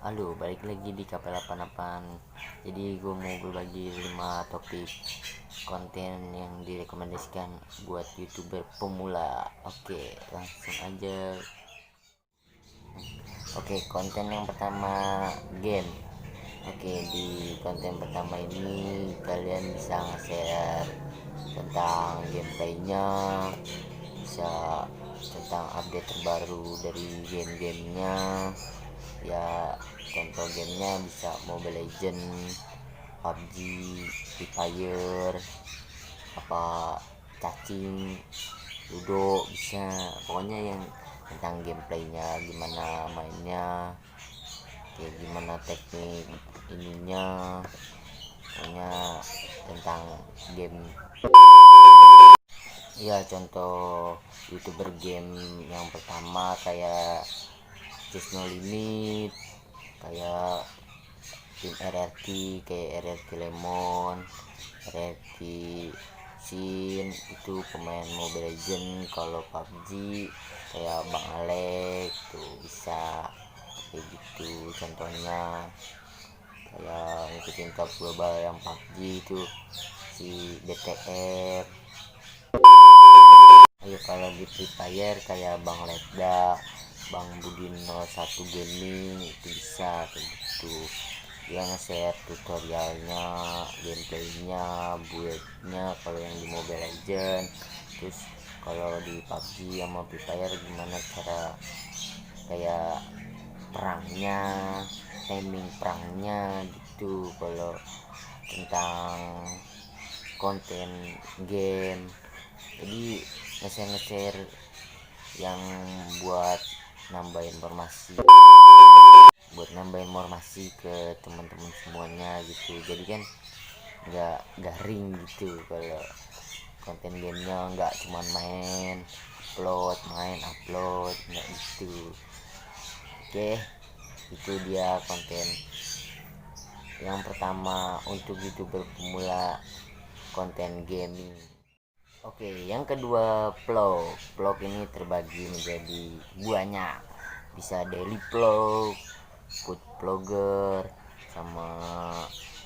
Halo, balik lagi di KP88. Jadi gue mau berbagi 5 topik konten yang direkomendasikan buat YouTuber pemula. Oke, langsung aja. Oke, konten yang pertama, game. Oke, di konten pertama ini kalian bisa nge-share tentang gameplaynya, bisa tentang update terbaru dari game-gamenya. Ya, contoh gamenya bisa Mobile Legend, PUBG, Free Fire, apa cacing, ludo, bisa pokoknya yang tentang gameplaynya, gimana mainnya, kayak gimana teknik ininya, pokoknya tentang game. Ya, contoh YouTuber game yang pertama kayak Just No Limit, kayak tim RRQ, kayak RRQ Lemon, RRQ Sin, itu pemain Mobile Legend. Kalau PUBG kayak Bang Alek tuh, bisa kayak gitu contohnya. Kayak ngikutin top global yang PUBG itu si BTF. Ayo, kalau di Free Fire kayak Bang Ledda, Bang Budin 01 Gaming, itu bisa kayak gitu. Dia nge-share tutorialnya, gameplaynya, buildnya kalau yang di Mobile Legend. Terus kalau di PUBG sama Free Fire gimana cara kayak perangnya, timing perangnya gitu. Kalau tentang konten game, jadi nge-share yang buat nambah informasi ke teman-teman semuanya gitu. Jadi kan nggak garing gitu kalau konten gamenya, nggak cuman main upload, nggak gitu. Oke, itu dia konten yang pertama untuk YouTuber pemula, konten gaming. Oke, yang kedua, vlog ini terbagi menjadi banyak, bisa daily vlog, food vlogger, sama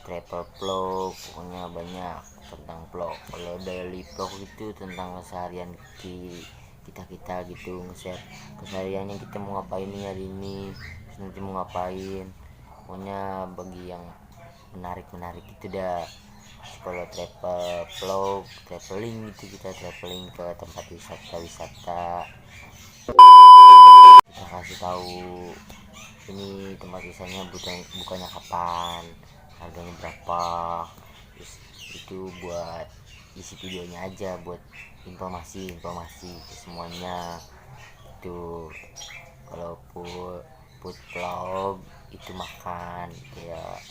travel vlog, pokoknya banyak tentang vlog. Kalau daily vlog itu tentang keseharian kita gitu, nge-share kesehariannya, kita mau ngapain nih hari ini, nanti mau ngapain, pokoknya bagi yang menarik itu dah. Kalau travel vlog, traveling gitu, kita traveling ke tempat wisata, kita kasih tahu ini tempat wisatanya bukannya kapan, harganya berapa. Terus itu buat isi videonya aja, buat informasi ke semuanya itu. Kalau food vlog itu makan, kayak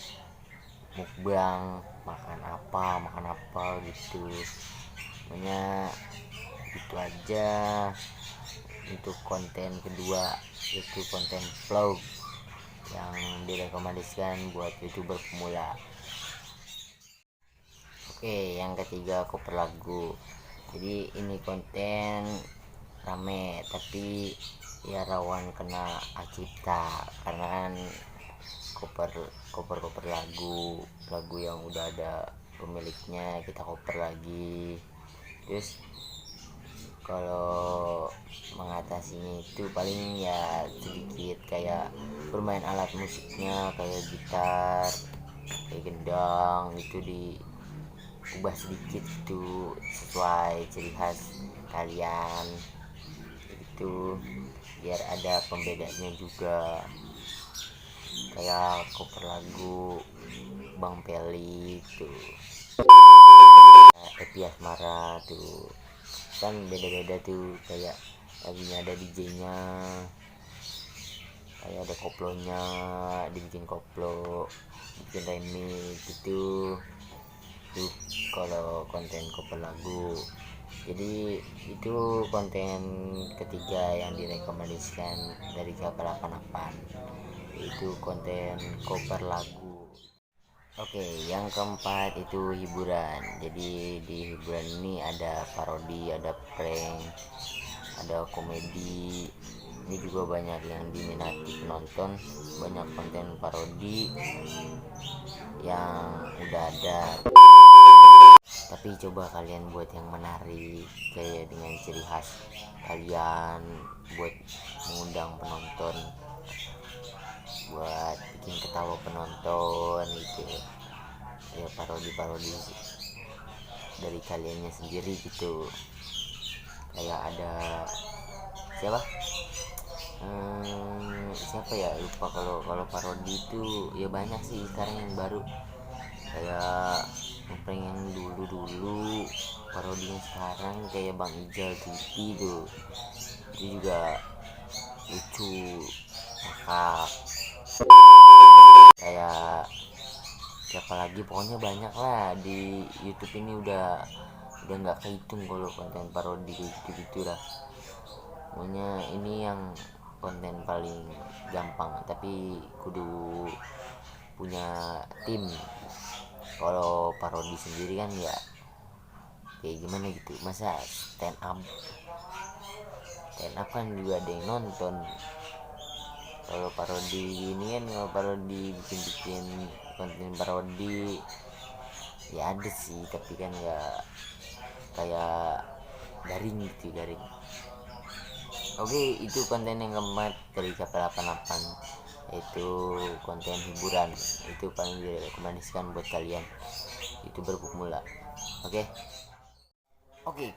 mukbang, makan apa gitu. Pokoknya itu aja untuk konten kedua, itu konten vlog yang direkomendasikan buat YouTuber pemula. Oke, yang ketiga, cover lagu. Jadi ini konten rame tapi ya rawan kena acipta, karena kan cover lagu yang udah ada pemiliknya kita cover lagi. Terus kalau mengatasinya itu paling ya sedikit kayak bermain alat musiknya, kayak gitar, kayak gendang, itu diubah sedikit gitu sesuai ciri khas kalian itu, biar ada pembedanya juga. Kayak cover lagu Bang Peli tuh, Epi Asmara tuh, kan beda-beda tuh, kayak lagunya ada DJ-nya, kayak ada koplonya, dibikin koplo, bikin remix gitu tuh. Kalau konten cover lagu, jadi itu konten ketiga yang direkomendasikan dari KP88, itu konten cover lagu. Oke, yang keempat itu hiburan. Jadi di hiburan ini ada parodi, ada prank, ada komedi, Ini juga banyak yang diminati penonton, banyak konten parodi yang udah ada. Tapi coba kalian buat yang menarik, kayak dengan ciri khas kalian, buat mengundang penonton, buat bikin ketawa penonton gitu ya. Parodi dari kaliannya sendiri gitu. Kayak ada siapa siapa ya, lupa. Kalau parodi itu ya banyak sih sekarang yang baru, kayak yang dulu parodinya sekarang kayak Bang Ijal TV tuh, itu juga lucu ngakak. Kayak siapa lagi, pokoknya banyak lah di YouTube ini, udah nggak kehitung kalau konten parodi gitu lah. Pokoknya ini yang konten paling gampang, tapi kudu punya tim. Kalau parodi sendiri kan ya kayak gimana gitu, masa stand up kan juga ada yang nonton. Kalau parodi ini kan, kalau parodi bikin konten parodi ya ada sih, tapi kan nggak kayak garing. Oke, itu konten yang keempat dari KP88, yaitu konten hiburan. Itu paling direkomendasikan buat kalian YouTuber pemula. Oke,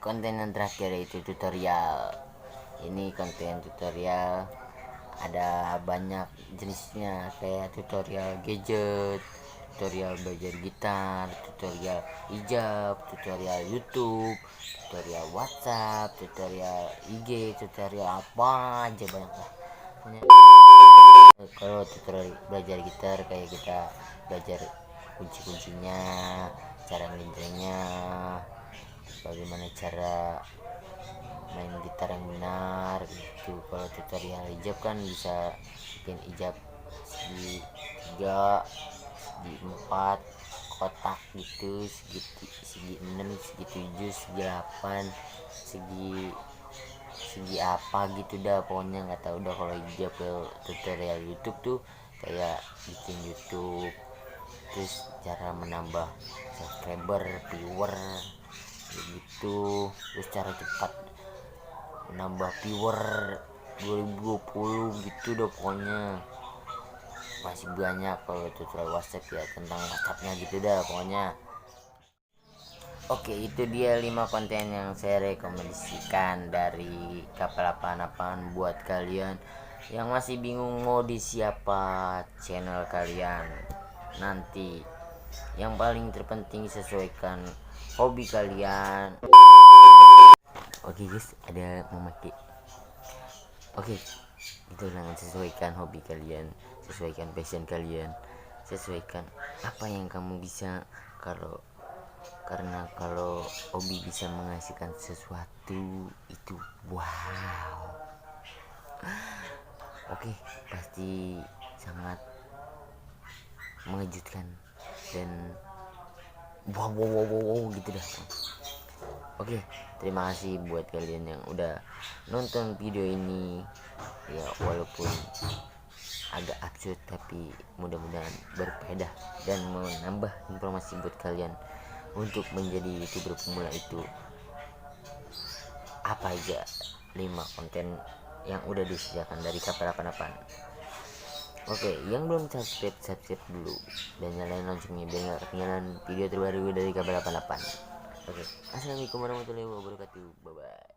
konten yang terakhir yaitu tutorial. Ini konten tutorial, ada banyak jenisnya, kayak tutorial gadget, tutorial belajar gitar, tutorial hijab, tutorial YouTube, tutorial WhatsApp, tutorial IG, tutorial apa aja banyak lah. Kalau tutorial belajar gitar, kayak kita belajar kunci-kuncinya, cara ngelinjengnya, bagaimana cara main gitar yang benar gitu. Kalau tutorial hijab kan bisa bikin hijab segi 3, segi 4 kotak gitu, segi 6, segi 7, segi 8, segi apa gitu dah, pokoknya nggak tahu dah. Kalau hijab ke tutorial YouTube tuh kayak bikin YouTube, terus cara menambah subscriber, viewer gitu, terus cara cepat menambah viewer 2020 gitu dah. Pokoknya masih banyak. Kalau tutorial WhatsApp ya tentang WhatsAppnya gitu dah pokoknya. Oke, itu dia 5 konten yang saya rekomendasikan dari KP88 buat kalian yang masih bingung mau di siapa channel kalian nanti. Yang paling terpenting sesuaikan hobi kalian. Oke guys, ada memaki. Oke, itu jangan sesuaikan hobi kalian, sesuaikan passion kalian, sesuaikan apa yang kamu bisa. Karena kalau hobi bisa menghasilkan sesuatu itu wow. Oke, pasti sangat mengejutkan dan wow gitu dah. Oke, terima kasih buat kalian yang udah nonton video ini ya, walaupun agak absurd tapi mudah-mudahan berfaedah dan menambah informasi buat kalian untuk menjadi YouTuber pemula itu apa aja 5 konten yang udah disediakan dari KP88. Oke, yang belum subscribe dulu dan nyalain loncengnya biar gak ketinggalan video terbaru dari KP88. Oke, assalamualaikum warahmatullahi wabarakatuh, bye bye.